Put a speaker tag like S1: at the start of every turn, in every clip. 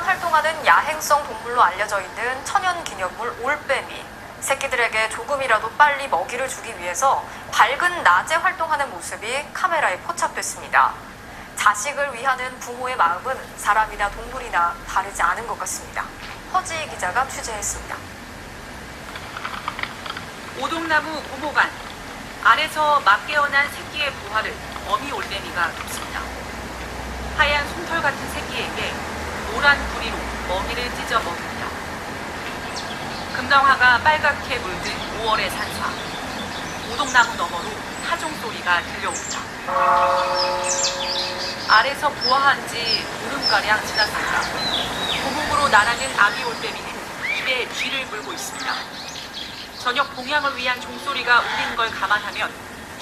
S1: 동안 활동하는 야행성 동물로 알려져 있는 천연기념물 올빼미. 새끼들에게 조금이라도 빨리 먹이를 주기 위해서 밝은 낮에 활동하는 모습이 카메라에 포착됐습니다. 자식을 위하는 부모의 마음은 사람이나 동물이나 다르지 않은 것 같습니다. 허지희 기자가 취재했습니다.
S2: 오동나무 고목안 알에서 막 깨어난 새끼의 부화를 어미 올빼미가 돕습니다. 하얀 솜털 같은 새끼에게 노란 부리로 먹이를 찢어 먹입니다. 금덩화가 빨갛게 물든 5월의 산사. 오동나무 너머로 타종 소리가 들려옵니다. 알에서 부화한 지 보름가량 지났습니다. 고목으로 날아는 아기 올빼미는 입에 쥐를 물고 있습니다. 저녁 봉양을 위한 종소리가 울린 걸 감안하면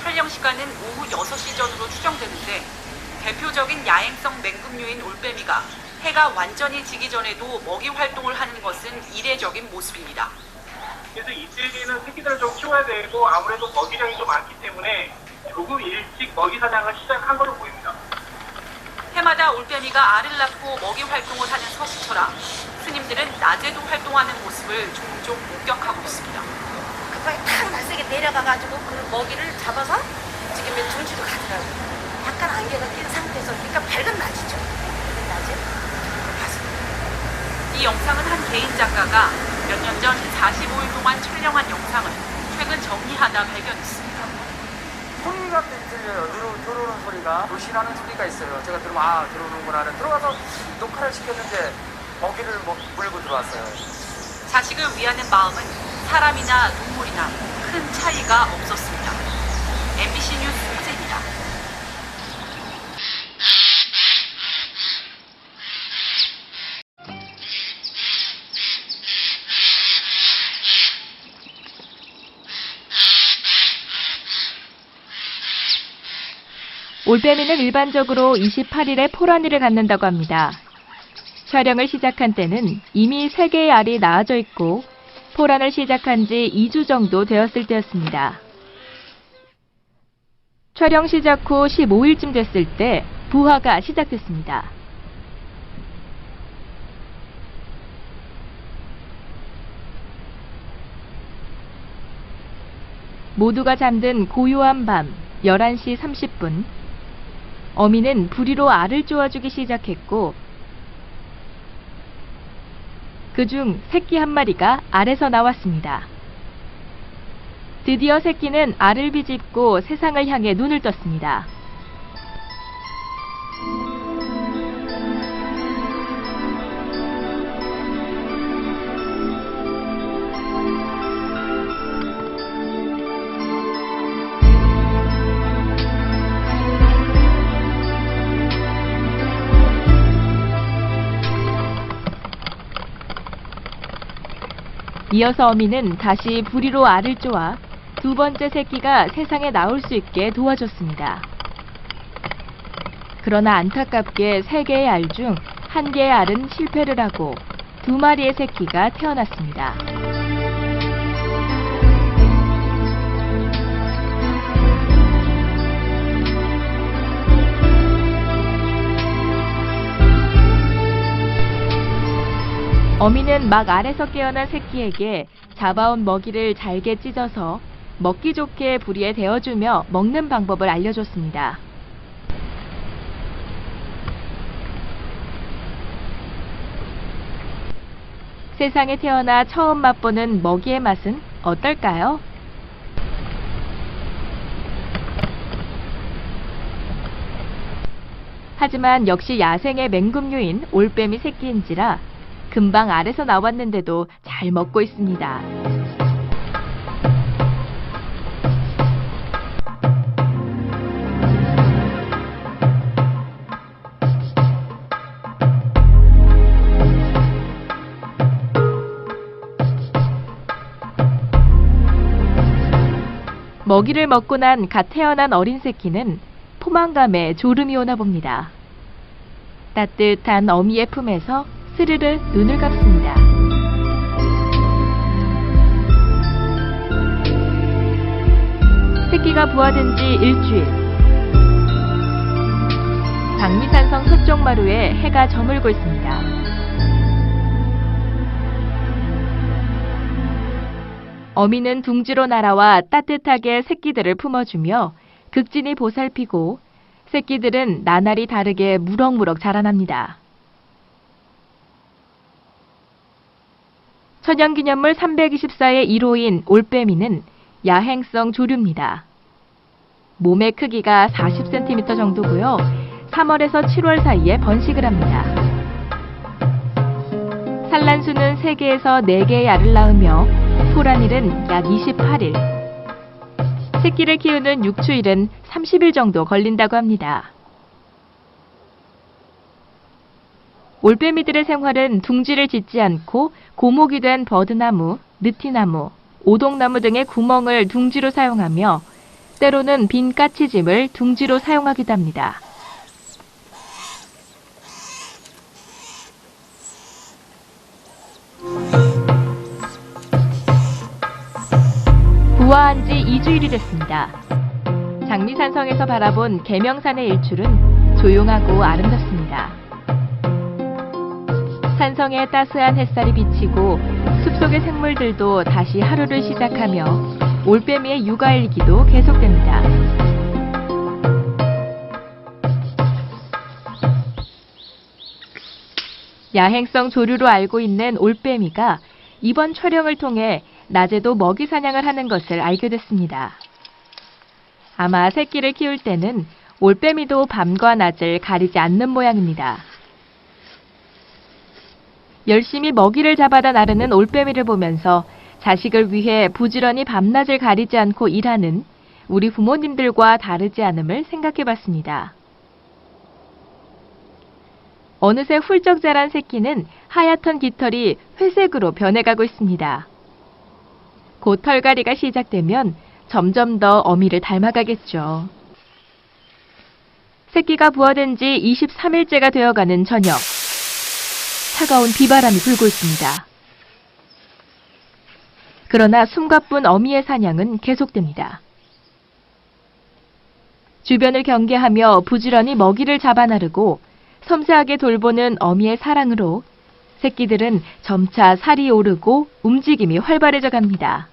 S2: 촬영 시간은 오후 6시 전으로 추정되는데 대표적인 야행성 맹금류인 올빼미가 해가 완전히 지기 전에도 먹이 활동을 하는 것은 이례적인 모습입니다.
S3: 그래서 이때는 새끼들을 좀 키워야 되고 아무래도 먹이량이 좀 많기 때문에 조금 일찍 먹이 사냥을 시작한 걸로 보입니다.
S2: 해마다 올빼미가 알을 낳고 먹이 활동을 하는 서시처라 스님들은 낮에도 활동하는 모습을 종종 목격하고 있습니다.
S4: 급하게 탁 날쌔게 내려가가지고 그 먹이를 잡아서 지금 둥지로 가더라고요. 약간 안개가 낀 상태에서, 그러니까 밝은 낮이죠. 밝은 낮에 그걸 봤습니다.
S2: 이 영상은 한 개인 작가가 몇 년 전 45일 동안 촬영한 영상을 최근 정리하다 발견했습니다.
S5: 소리가 들려요. 들어오는 소리가, 불신하는 소리가 있어요. 제가 들으면 들어오는구나. 들어가서 녹화를 시켰는데 먹이를 물고 들어왔어요.
S2: 자식을 위하는 마음은 사람이나 동물이나 큰 차이가 없었습니다. MBC 뉴스 최재입니다.
S6: 올빼미는 일반적으로 28일에 포란이를 갖는다고 합니다. 촬영을 시작한 때는 이미 3개의 알이 낳아져 있고 포란을 시작한 지 2주 정도 되었을 때였습니다. 촬영 시작 후 15일쯤 됐을 때 부화가 시작됐습니다. 모두가 잠든 고요한 밤 11시 30분, 어미는 부리로 알을 쪼아주기 시작했고 그중 새끼 한 마리가 알에서 나왔습니다. 드디어 새끼는 알을 비집고 세상을 향해 눈을 떴습니다. 이어서 어미는 다시 부리로 알을 쪼아 두 번째 새끼가 세상에 나올 수 있게 도와줬습니다. 그러나 안타깝게 3개의 알 중 1개의 알은 실패를 하고 2마리의 새끼가 태어났습니다. 어미는 막 알에서 깨어난 새끼에게 잡아온 먹이를 잘게 찢어서 먹기 좋게 부리에 데워주며 먹는 방법을 알려줬습니다. 세상에 태어나 처음 맛보는 먹이의 맛은 어떨까요? 하지만 역시 야생의 맹금류인 올빼미 새끼인지라 금방 알에서 나왔는데도 잘 먹고 있습니다. 먹이를 먹고 난 갓 태어난 어린 새끼는 포만감에 졸음이 오나 봅니다. 따뜻한 어미의 품에서 스르르 눈을 감습니다. 새끼가 부화된 지 일주일. 박미산성 서쪽 마루에 해가 저물고 있습니다. 어미는 둥지로 날아와 따뜻하게 새끼들을 품어주며 극진히 보살피고 새끼들은 나날이 다르게 무럭무럭 자라납니다. 천연기념물 324의 1호인 올빼미는 야행성 조류입니다. 몸의 크기가 40cm 정도고요. 3월에서 7월 사이에 번식을 합니다. 산란수는 3개에서 4개의 알을 낳으며 포란일은 약 28일. 새끼를 키우는 육추일은 30일 정도 걸린다고 합니다. 올빼미들의 생활은 둥지를 짓지 않고 고목이 된 버드나무, 느티나무, 오동나무 등의 구멍을 둥지로 사용하며 때로는 빈 까치짐을 둥지로 사용하기도 합니다. 부화한 지 2주일이 됐습니다. 장미산성에서 바라본 계명산의 일출은 조용하고 아름답습니다. 산성에 따스한 햇살이 비치고 숲속의 생물들도 다시 하루를 시작하며 올빼미의 육아일기도 계속됩니다. 야행성 조류로 알고 있는 올빼미가 이번 촬영을 통해 낮에도 먹이 사냥을 하는 것을 알게 됐습니다. 아마 새끼를 키울 때는 올빼미도 밤과 낮을 가리지 않는 모양입니다. 열심히 먹이를 잡아다 나르는 올빼미를 보면서 자식을 위해 부지런히 밤낮을 가리지 않고 일하는 우리 부모님들과 다르지 않음을 생각해봤습니다. 어느새 훌쩍 자란 새끼는 하얗던 깃털이 회색으로 변해가고 있습니다. 곧 털갈이가 시작되면 점점 더 어미를 닮아가겠죠. 새끼가 부화된 지 23일째가 되어가는 저녁. 차가운 비바람이 불고 있습니다. 그러나 숨가쁜 어미의 사냥은 계속됩니다. 주변을 경계하며 부지런히 먹이를 잡아 나르고 섬세하게 돌보는 어미의 사랑으로 새끼들은 점차 살이 오르고 움직임이 활발해져 갑니다.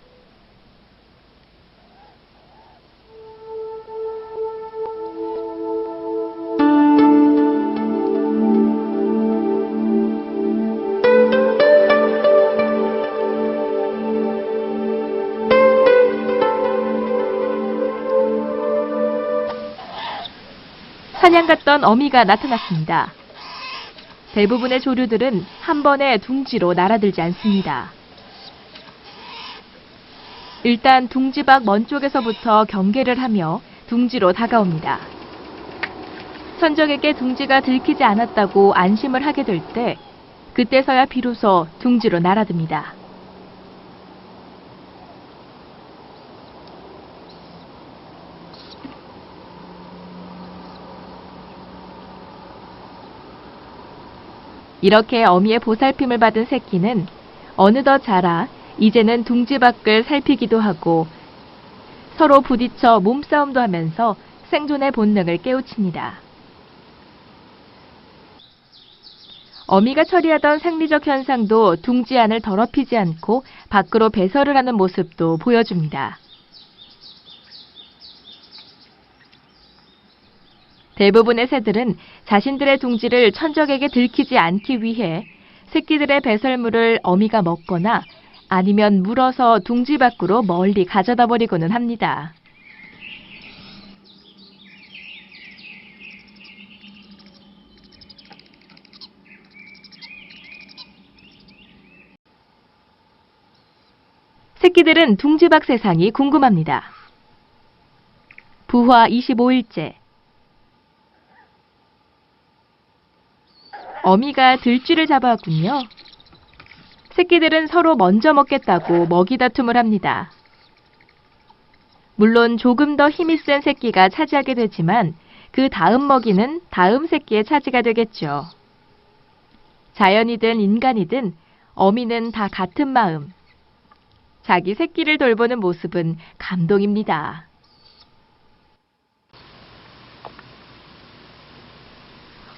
S6: 사냥 갔던 어미가 나타났습니다. 대부분의 조류들은 한 번에 둥지로 날아들지 않습니다. 일단 둥지 밖 먼 쪽에서부터 경계를 하며 둥지로 다가옵니다. 선적에게 둥지가 들키지 않았다고 안심을 하게 될 때 그때서야 비로소 둥지로 날아듭니다. 이렇게 어미의 보살핌을 받은 새끼는 어느덧 자라 이제는 둥지 밖을 살피기도 하고 서로 부딪혀 몸싸움도 하면서 생존의 본능을 깨우칩니다. 어미가 처리하던 생리적 현상도 둥지 안을 더럽히지 않고 밖으로 배설을 하는 모습도 보여줍니다. 대부분의 새들은 자신들의 둥지를 천적에게 들키지 않기 위해 새끼들의 배설물을 어미가 먹거나 아니면 물어서 둥지 밖으로 멀리 가져다 버리고는 합니다. 새끼들은 둥지 밖 세상이 궁금합니다. 부화 25일째. 어미가 들쥐를 잡아왔군요. 새끼들은 서로 먼저 먹겠다고 먹이 다툼을 합니다. 물론 조금 더 힘이 센 새끼가 차지하게 되지만 그 다음 먹이는 다음 새끼의 차지가 되겠죠. 자연이든 인간이든 어미는 다 같은 마음. 자기 새끼를 돌보는 모습은 감동입니다.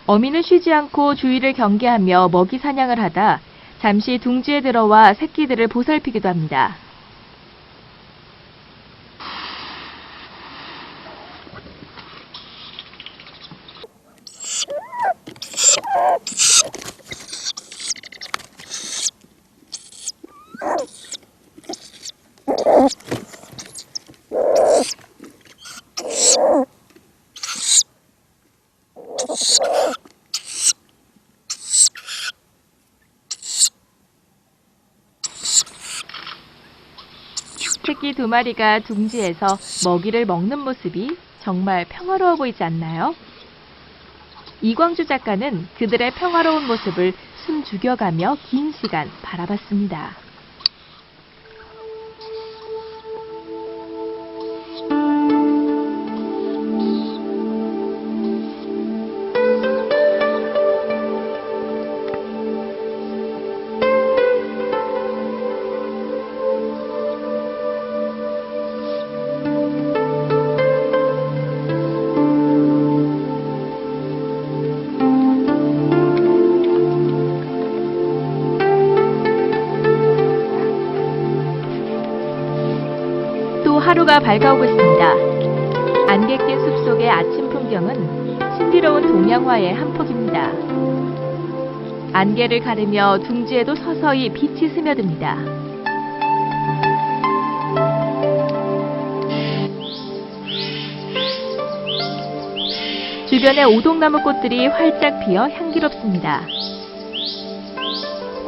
S6: 어미는 쉬지 않고 주위를 경계하며 먹이 사냥을 하다 잠시 둥지에 들어와 새끼들을 보살피기도 합니다. 새끼 2마리가 둥지에서 먹이를 먹는 모습이 정말 평화로워 보이지 않나요? 이광주 작가는 그들의 평화로운 모습을 숨 죽여가며 긴 시간 바라봤습니다. 하루가 밝아오고 있습니다. 안개 낀 숲속의 아침 풍경은 신비로운 동양화의 한 폭입니다. 안개를 가르며 둥지에도 서서히 빛이 스며듭니다. 주변에 오동나무 꽃들이 활짝 피어 향기롭습니다.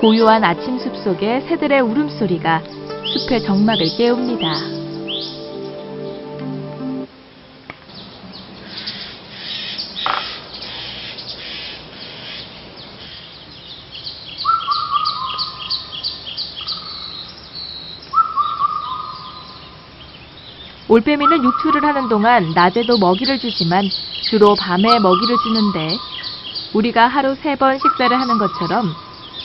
S6: 고요한 아침 숲속의 새들의 울음소리가 숲의 정막을 깨웁니다. 올빼미는 육출을 하는 동안 낮에도 먹이를 주지만 주로 밤에 먹이를 주는데 우리가 하루 3번 식사를 하는 것처럼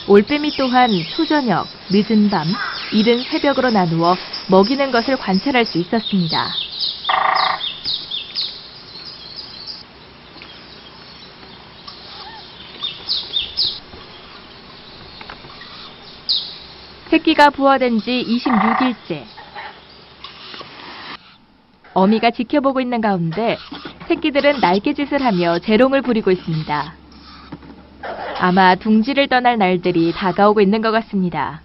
S6: 올빼미 또한 초저녁, 늦은 밤, 이른 새벽으로 나누어 먹이는 것을 관찰할 수 있었습니다. 새끼가 부화된 지 26일째. 어미가 지켜보고 있는 가운데 새끼들은 날개짓을 하며 재롱을 부리고 있습니다. 아마 둥지를 떠날 날들이 다가오고 있는 것 같습니다.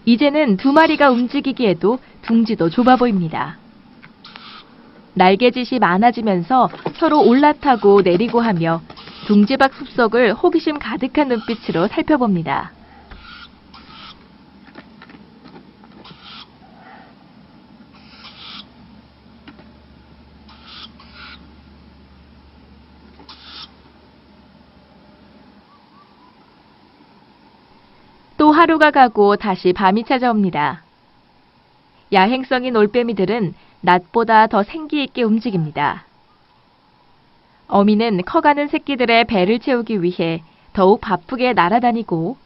S6: 이제는 2마리가 움직이기에도 둥지도 좁아 보입니다. 날개짓이 많아지면서 서로 올라타고 내리고 하며 둥지 밖 숲속을 호기심 가득한 눈빛으로 살펴봅니다. 또 하루가 가고 다시 밤이 찾아옵니다. 야행성인 올빼미들은 낮보다 더 생기 있게 움직입니다. 어미는 커가는 새끼들의 배를 채우기 위해 더욱 바쁘게 날아다니고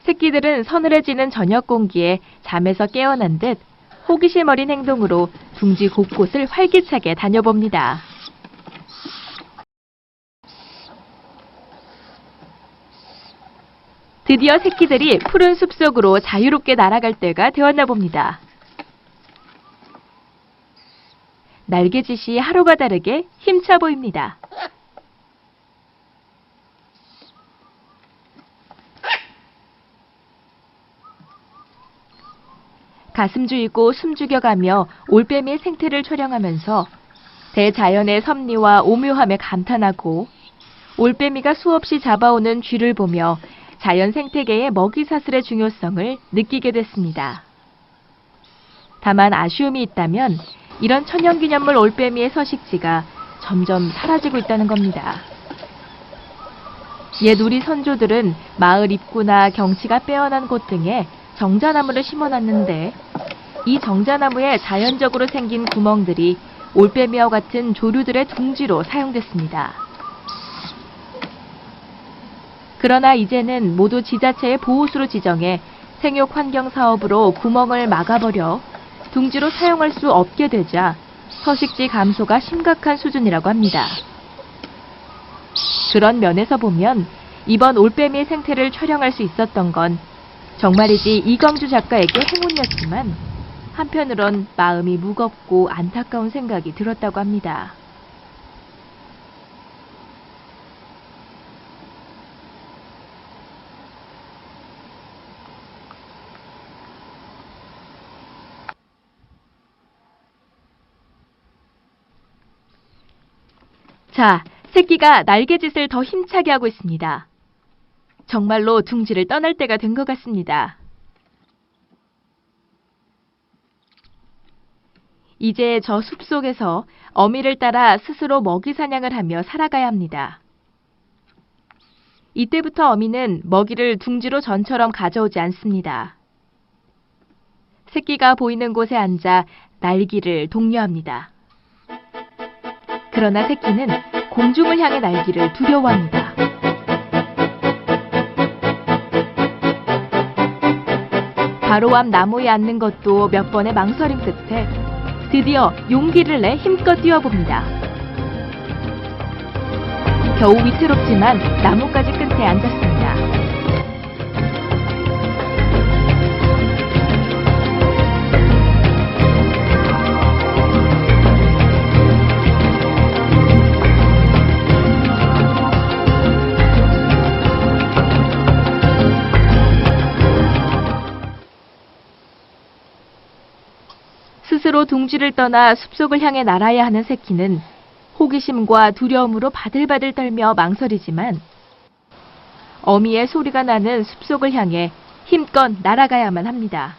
S6: 새끼들은 서늘해지는 저녁 공기에 잠에서 깨어난 듯 호기심 어린 행동으로 둥지 곳곳을 활기차게 다녀봅니다. 드디어 새끼들이 푸른 숲속으로 자유롭게 날아갈 때가 되었나 봅니다. 날개짓이 하루가 다르게 힘차 보입니다. 가슴 조이고 숨 죽여가며 올빼미의 생태를 촬영하면서 대자연의 섭리와 오묘함에 감탄하고 올빼미가 수없이 잡아오는 쥐를 보며 자연 생태계의 먹이사슬의 중요성을 느끼게 됐습니다. 다만 아쉬움이 있다면 이런 천연기념물 올빼미의 서식지가 점점 사라지고 있다는 겁니다. 옛 우리 선조들은 마을 입구나 경치가 빼어난 곳 등에 정자나무를 심어놨는데 이 정자나무에 자연적으로 생긴 구멍들이 올빼미와 같은 조류들의 둥지로 사용됐습니다. 그러나 이제는 모두 지자체의 보호수로 지정해 생육 환경 사업으로 구멍을 막아버려 둥지로 사용할 수 없게 되자 서식지 감소가 심각한 수준이라고 합니다. 그런 면에서 보면 이번 올빼미의 생태를 촬영할 수 있었던 건 정말이지 이광주 작가에게 행운이었지만 한편으론 마음이 무겁고 안타까운 생각이 들었다고 합니다. 자, 새끼가 날개짓을 더 힘차게 하고 있습니다. 정말로 둥지를 떠날 때가 된 것 같습니다. 이제 저 숲속에서 어미를 따라 스스로 먹이 사냥을 하며 살아가야 합니다. 이때부터 어미는 먹이를 둥지로 전처럼 가져오지 않습니다. 새끼가 보이는 곳에 앉아 날기를 독려합니다. 그러나 새끼는 공중을 향해 날기를 두려워합니다. 바로 앞 나무에 앉는 것도 몇 번의 망설임 끝에 드디어 용기를 내 힘껏 뛰어봅니다. 겨우 위태롭지만 나뭇가지 끝에 앉았습니다. 스스로 둥지를 떠나 숲속을 향해 날아야 하는 새끼는 호기심과 두려움으로 바들바들 떨며 망설이지만 어미의 소리가 나는 숲속을 향해 힘껏 날아가야만 합니다.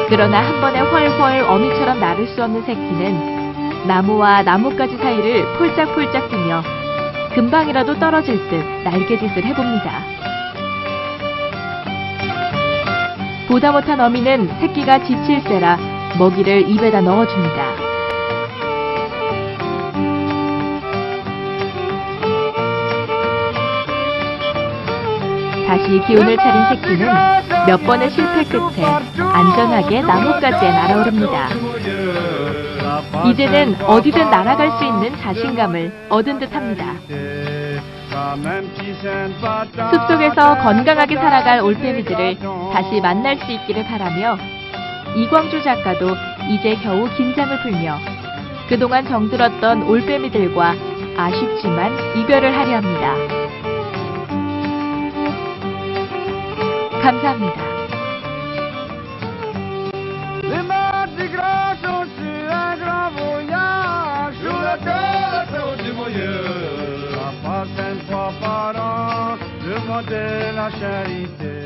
S6: 그러나 한 번에 훨훨 어미처럼 날을 수 없는 새끼는 나무와 나뭇가지 사이를 폴짝폴짝 뛰며 금방이라도 떨어질 듯 날개짓을 해봅니다. 보다 못한 어미는 새끼가 지칠세라 먹이를 입에다 넣어줍니다. 다시 기운을 차린 새끼는 몇 번의 실패 끝에 안전하게 나뭇가지에 날아오릅니다. 이제는 어디든 날아갈 수 있는 자신감을 얻은 듯합니다. 숲속에서 건강하게 살아갈 올빼미들을 다시 만날 수 있기를 바라며 이광주 작가도 이제 겨우 긴장을 풀며 그동안 정들었던 올빼미들과 아쉽지만 이별을 하려 합니다. 감사합니다.
S7: La passe une fois par an, le mois de la charité.